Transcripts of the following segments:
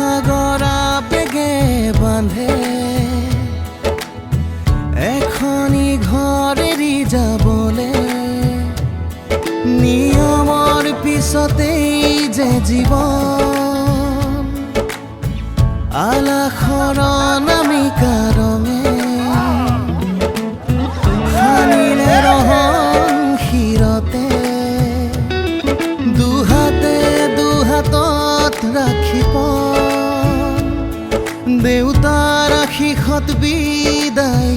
সাগৰা বেগে বান্ধে এখনি ঘৰ এৰি যাবলে নিয়মৰ পিছতেই যে জীৱন আলাসৰ নামিকা ৰঙে সানিলে ৰহন শিৰতে দুহাতে দুহাতত ৰাখি পন দেউতাৰ আশীষত বিদায়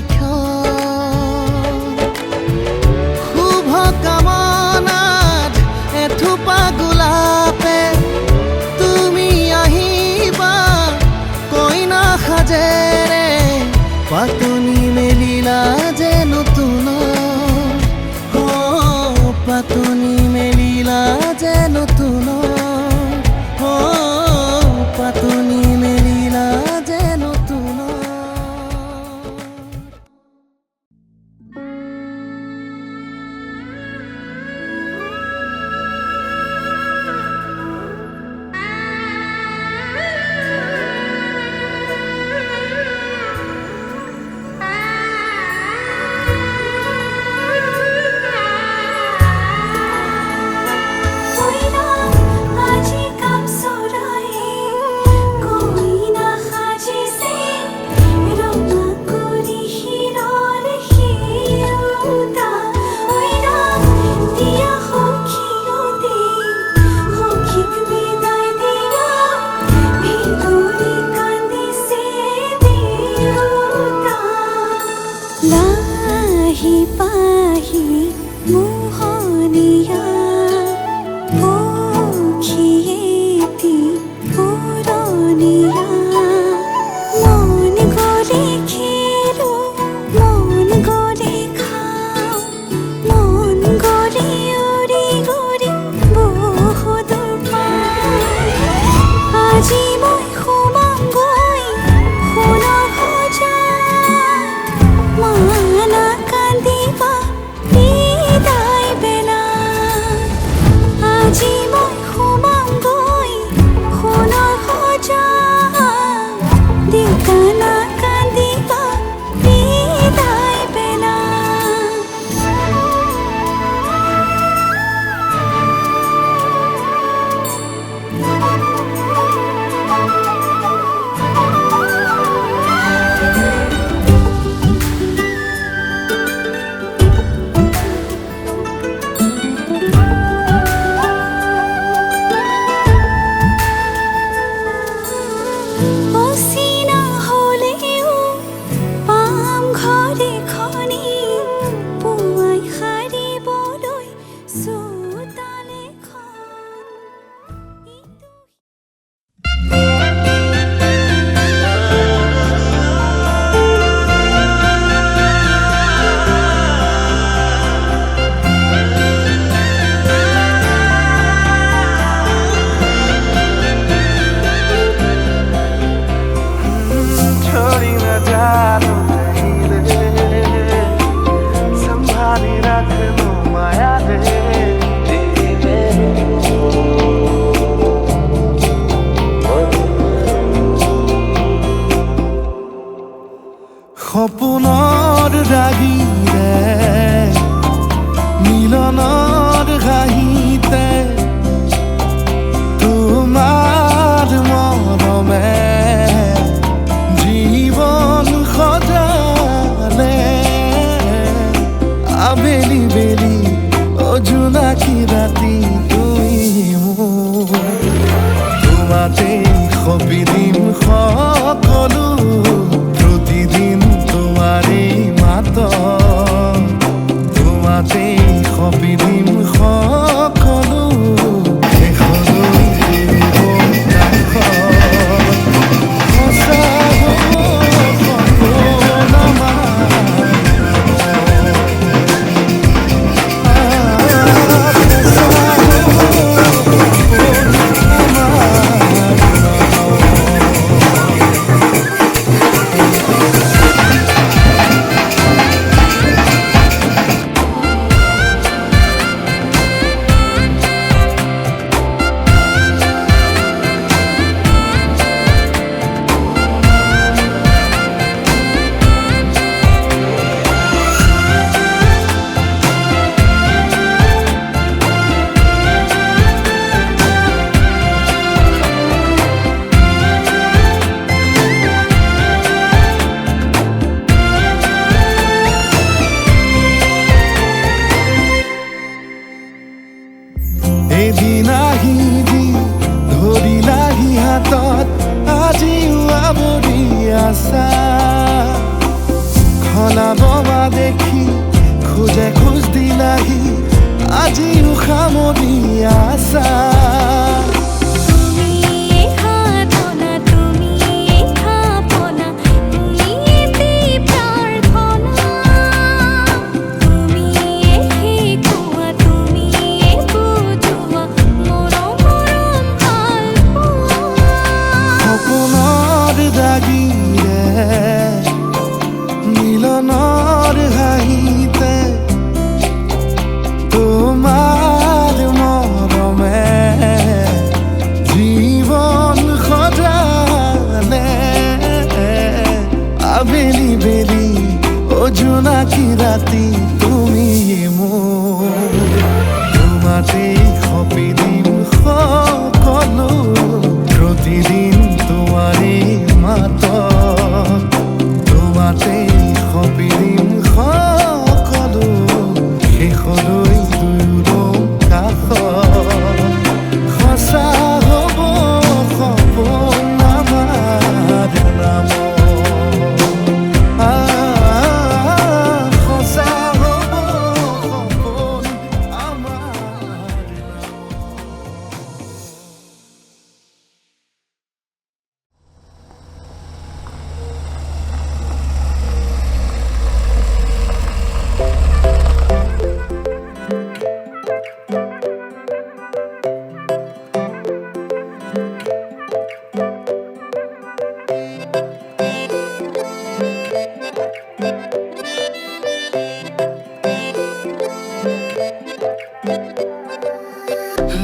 শুভ কামনাত এথোপা গোলাপে তুমি আহিবা কইনা সাজেৰে পাতনি মেলিলা যে নতুন পাতনি মেলিলা যে নতুন পাতনি মেলিলা যে নতুন লাহি পাহি মোহনীয়া পক্ষীয়েতি পুৰণীয়া মন গ'লে খেলো মন গ'লে খাওঁ মন গ'লে উৰি গ'লে বহুদূৰ পাওঁ আজি মই সোমামগৈ সোণৰ সজাত মানা কান্দিবা বিদায় বেলা আজি মই সোমামগৈ সোণৰ সজাত দেউতানা কান্দিবা বিদায় বেলা অচিনা হ'লেও পাম ঘৰ এখনি পুৱাই সাৰিবলৈ চোতাল এখন छोड़ी न जानो नहीं रे संभाली रख लो माया रे সপোনৰ ৰাগীৰে মিলনৰ ঘাঁহিতে তোমাৰ মৰমে জীৱন সজালে আবেলি বেলি অজোনাকি ৰাতি তুমি মোৰ তোমাতে সপি দিম সকলো প্ৰতিদিন তোমাৰে মাত তোমাতে সপি দিম সকলো শেষলৈ এৰিব কাষত সঁচা হ'ব সপোন আমাৰ সঁচা হ'ব সপোন আমাৰ আশা খলাব দেখি খোজে খোজ দিলাহি আজি সামৰি আছা মিলনৰ হাঁহিতে তোমাৰ মৰমে জীৱন সজালে আবেলি বেলি জোনাকী ৰাতি তুমি মোৰ তোমাতেই সপি দিম সকলো প্ৰতিদিন তোমাৰে মাতত তোমাতেই সপি দিম সকলো শেষলৈ দুয়ো কাষত সঁচা হ'ব সপোন আমাৰ নামত সঁচা হ'ব সপোন আমাৰ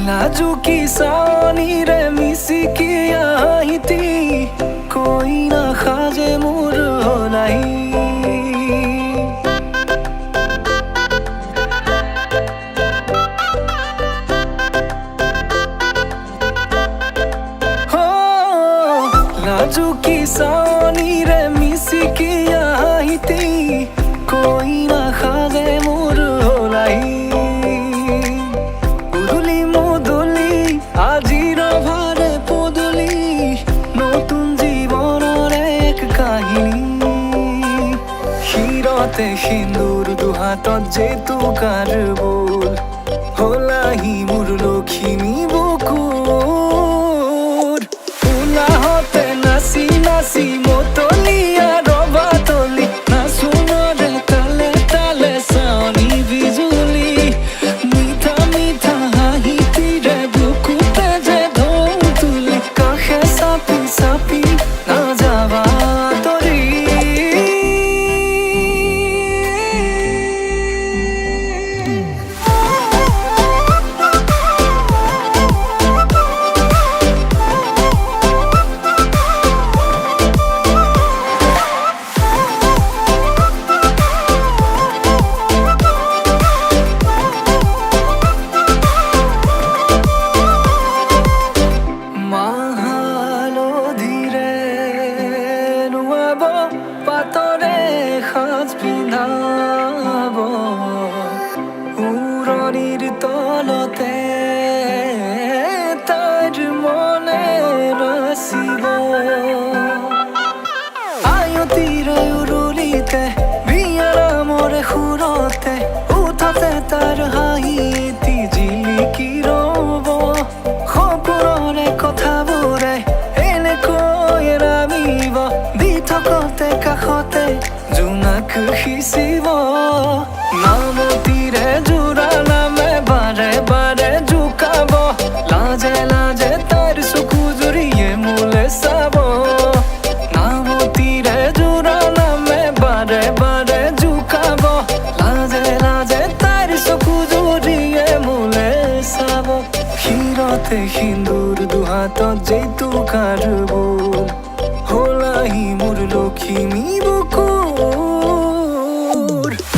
नाजुकी सानी रे मिसिकी आहिती कोई ना खाजे मोर नाही हो नाजुकी सानी रे मिसिकी आहिती कोई ना खाजे मोर नाही আজিৰ ভাৰে পদূলি নতুন জীৱনৰ এক কাহিনী শিৰতে সিন্দুৰ দুহাতত যেতু কাৰবল হলাহি মোৰ লখিমী বুকুৰ উলাহতে নাচি নাচি মতলীয়া ৰবা তলি নাচোনৰে তালে তালে চাৱনি বিজুলি মিঠা মিঠা হাঁহিতিৰে সাপি না যাবা তৰি পাতৰে সাজ পিন্ধাব উৰণিৰ তলতে তাইৰ মনে নাচিব আয়তিৰে উৰুলিতে বিয়াৰামৰে সুৰতে উঠাতে তাৰ হাঁহিটি জিলিকি ৰ'ব সপোনৰে কথাবোৰে এনেকৈ নামিব থকতে কাষতে জোনাক সিঁচিব নামতিৰে জোৰা নামে বাৰে বাৰে জোকাব লাজে লাজে তাইৰ চকু জুৰিয়ে মোলে চাব নামতিৰে জোৰা নামে বাৰে বাৰে জোকাব লাজে লাজে তাইৰ চকু জুৰিয়ে মোলে চাব শিৰতে সিন্দুৰ দুহাতত যেতু কাৰবল হলাহি মোৰ লখিমী বুকুৰ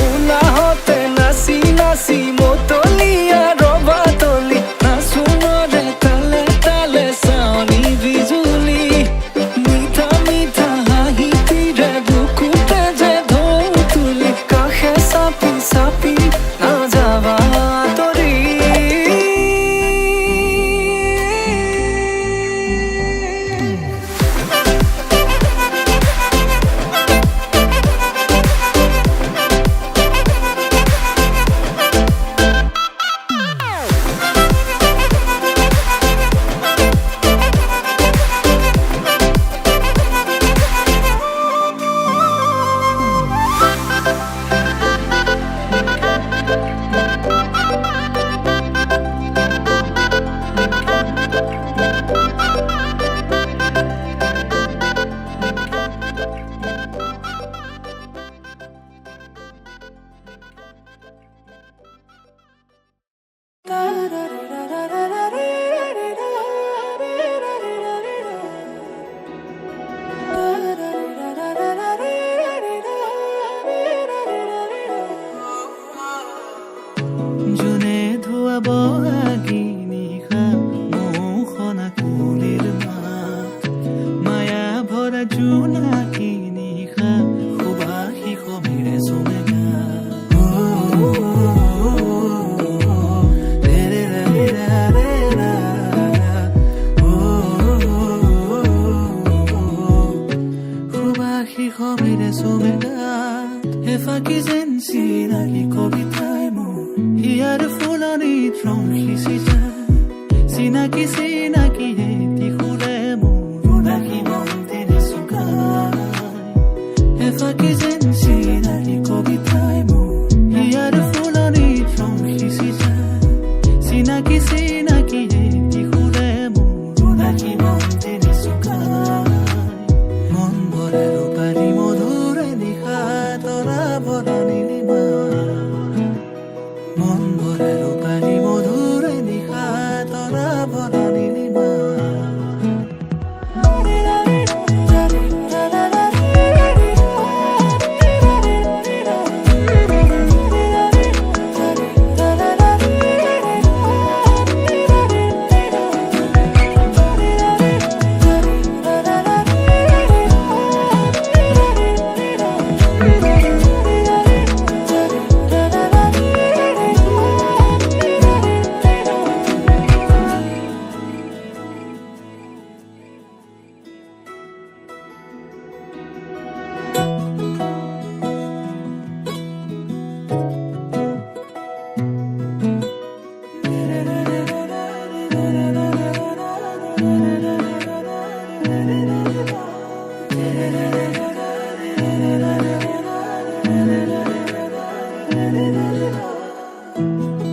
উলাহতে নাচি নাচি মতলীয়া ৰবা তলি নাচোনৰে তালে তালে চাৱনি বিজুলি মিঠা মিঠা হাঁহিতিৰে বুকুতে যে ঢৌ তুলি কাষে চাপি চাপি না যাবা তৰি এফাকি যেন চিনাকি কবিতাই মোৰ হিয়াৰ ফুলনিত ৰং সিঁচি যায় চিনাকি চিনাকি এটি সুৰে মোৰ ৰাখি মন্দিৰে চুকাই এফাকি যেন চিনাকি কবিতাই মোৰ হিয়াৰ ফুলনিত ৰং সিঁচি যায় চিনাকি চিনাকি এটি সুৰে মোৰ ৰাখি মন্দিৰে চুকাই মন ভৰে ৰূপালী মধুৰে নিশা তৰা ভৰা নীলিমা মন ভৰে ৰূপালী মধুৰে নিশা তৰা ভৰা নীলিমা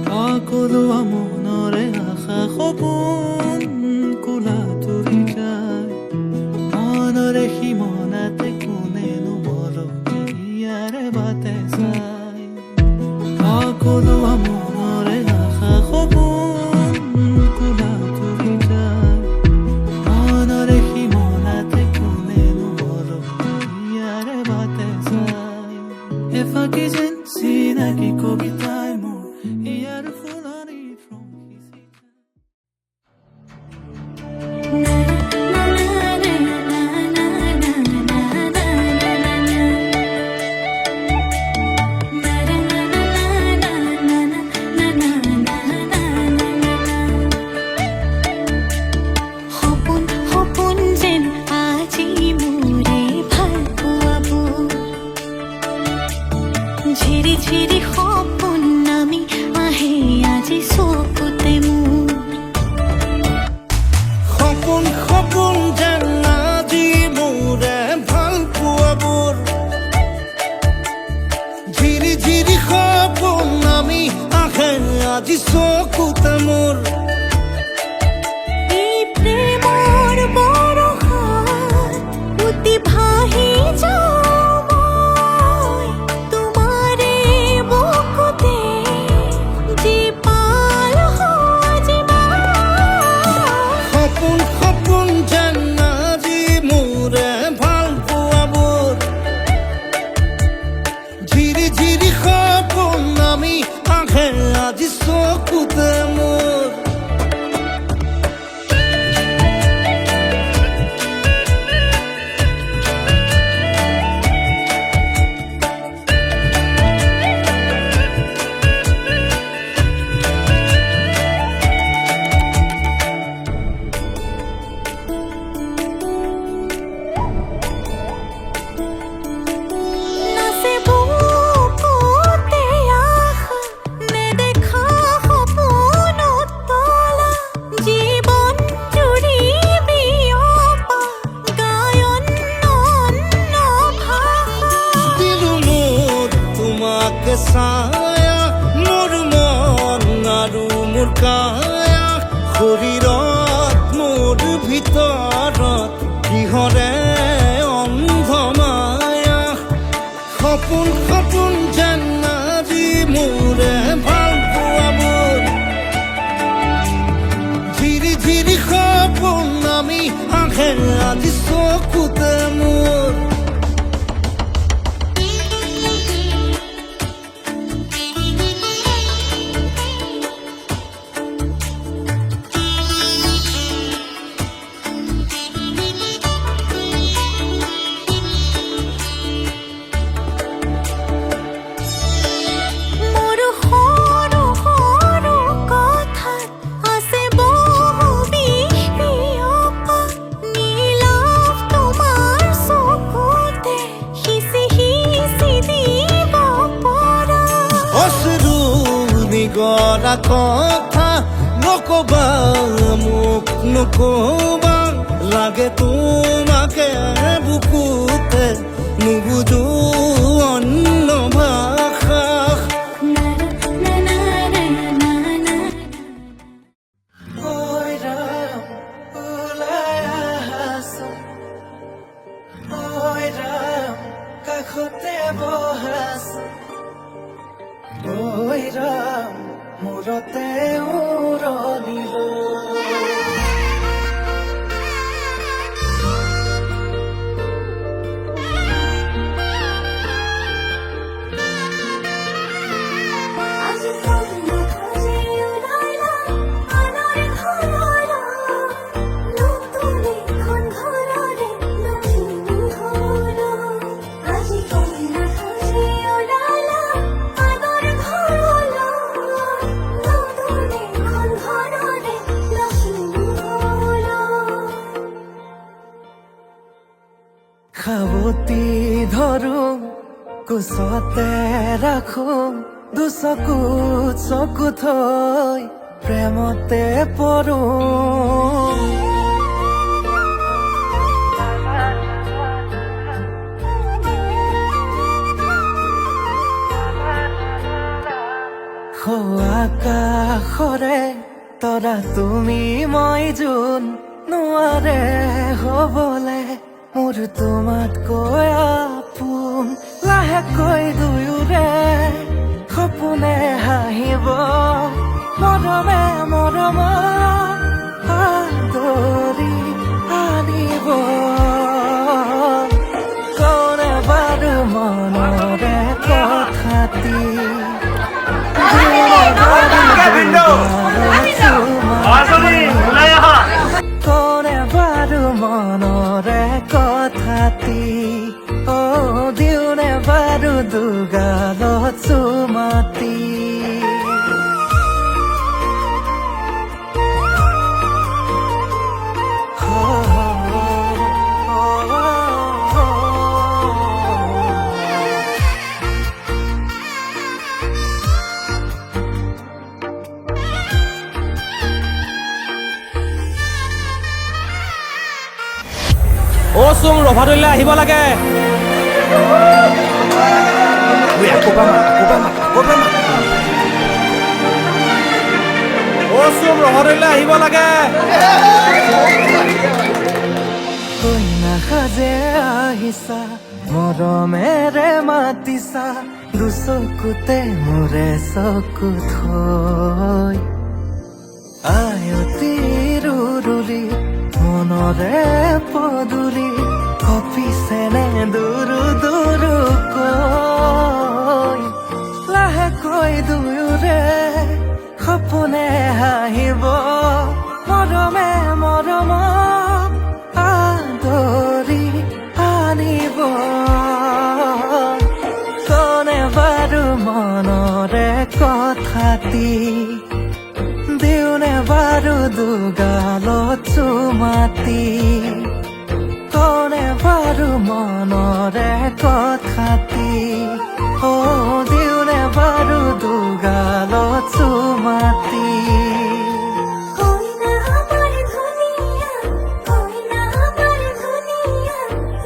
সকলোৱা মনৰে আশা সপোন কোলা তুৰি যায় মনৰে সীমনাতে কোনেনো মৰমীয়াৰে বাটে চাই সকলোৱা মনৰে আশা সপোন কোলা তুৰি যায় মনৰে সীমনাতে কোনেনো মৰমীয়াৰে বাটে চাই এফাকি যেন চিনাকি কবিতাই মোৰ হিয়াৰ ফুলনিত ৰং সিঁচি সপোন সপোন যেন আজি মোৰে ভাল পোৱাবোৰ ঝিৰি ঝিৰি সপোন নামি আহে আজি চকুতে মোৰ সপোন সপোন যেন আজি মোৰে ভাল পোৱাবোৰ ঝিৰি ঝিৰি সপোন আমি আহে আজি চকুতে মোৰ এই প্ৰেমৰ বৰষাত উটি ভাহি যাওঁ মই তোমাৰে বুকুতে জীপাল সজিবা সপোন সপোন যেন আজি মোৰে ভাল পোৱাবোৰ ঝিৰি ঝিৰি সপোন আমি আহে আজি চকুতে মোৰ নাচে বুকুতে আশা নেদেখা সপোনত তলা জীৱন জুৰি বিয়পা গায়ন অন্য ভাষা দিলো মোৰ তোমাকে ছায়া মোৰ মন আৰু মোৰ কায়া শৰীৰত মোৰ ভিতৰত কিহৰে অন্ধ মায়া সপোন সপোন যেন আজি মোৰে ভাল পোৱাবোৰ ঝিৰি ঝিৰি সপোন আমি আহে আজি চকুতে মোৰ মোৰ সৰু সৰু কথাত আছে বহু বিষ বিয়পা নীলাভ তোমাৰ এটা কথা নকবা মোক নকবা লাগে তোমাকে বুকুতে নুবুজো অন্য ভাষা ঐ ৰাম ওলাই আহাচোন ঐ ৰাম কাষতে বহাচোন ঐ ৰাম মূৰতে উৰণি লৈ আজি কন্যা সাজি ওলালা আনৰে ঘৰলৈ নতুন এখন ঘৰৰে লখিমী ঘৰলৈ আজি কন্যা সাজি ওলালা আনৰে ঘৰলৈ নতুন এখন ঘৰৰে লখিমী ঘৰলৈ খাবতি ধৰো কোচতে ৰাখো দুচকুত চকু থৈ প্ৰেমতে পৰো আকাশৰে তৰা তুমি মই যোন নোৱাৰে হবলে মোৰ তোমাতকৈ আপোন লাহেকৈ দুয়োৰে সপোনে হাঁহিব মৰমে মৰম আদৰি আনিব কোনে বাৰু মনৰে কথাটি কোনে বাৰু মনৰে কথাটি দিওনে বাৰু দুগালত চুমাতি অ' চুম ৰভাদলৈ আহিব লাগে অ' চুম ৰভাদলৈ আহিব লাগে কইনা সাজে আহিছা মৰমেৰে মাতিছা দুচকুতে মোৰে চকু থৈ আয়তি ৰুৰুলি মনৰে পদূলি কপিছেনে দুৰু দুৰুকৈ লাহেকৈ দুয়োৰে সপোনে হাঁহিব মৰমে মৰম আদৰি আনিব কোনে বাৰু মনৰে কথাটি দিওনে বাৰু দুগালত চুমাতি কোনে বাৰু মনৰে কথাটি দিওনে বাৰু দুগালত চুমাতি কইনা আমার ধুনিয়া কইনা আমার ধুনিয়া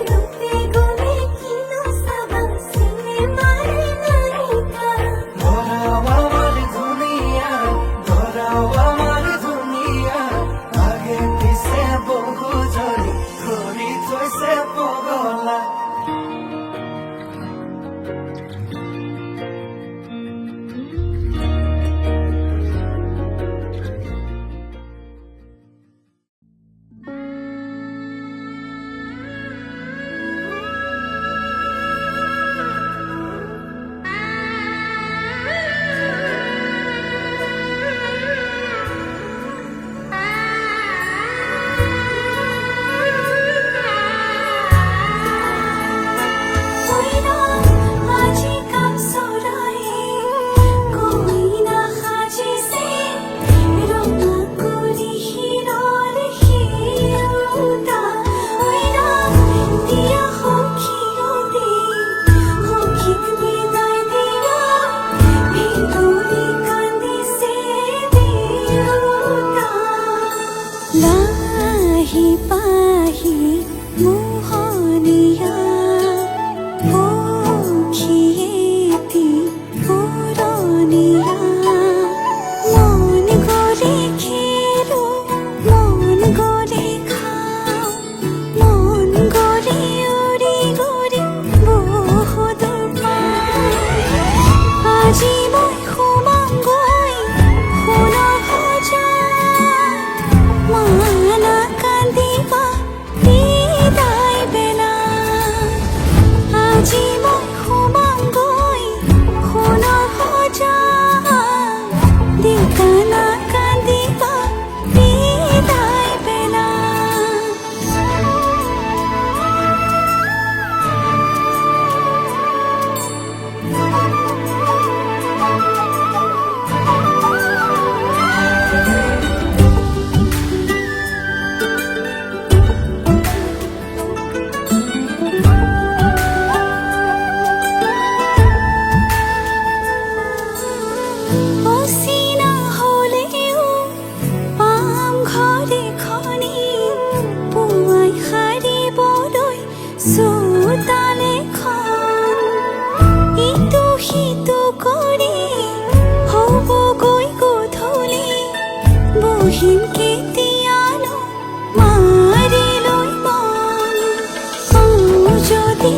রূপে গুণে কিনো সাবা সিনেমার নায়িকা ধরাও আমার দুনিয়া ধরাও আমার দুনিয়া আগে পিছে বহু জনি ঘূৰি থৈছে পগলা চোতালেখন ইটো সিটো কৰি হ'বগৈ গধূলি বহিম কেতিয়ানো মাৰি লৈ মন পাওঁ যদি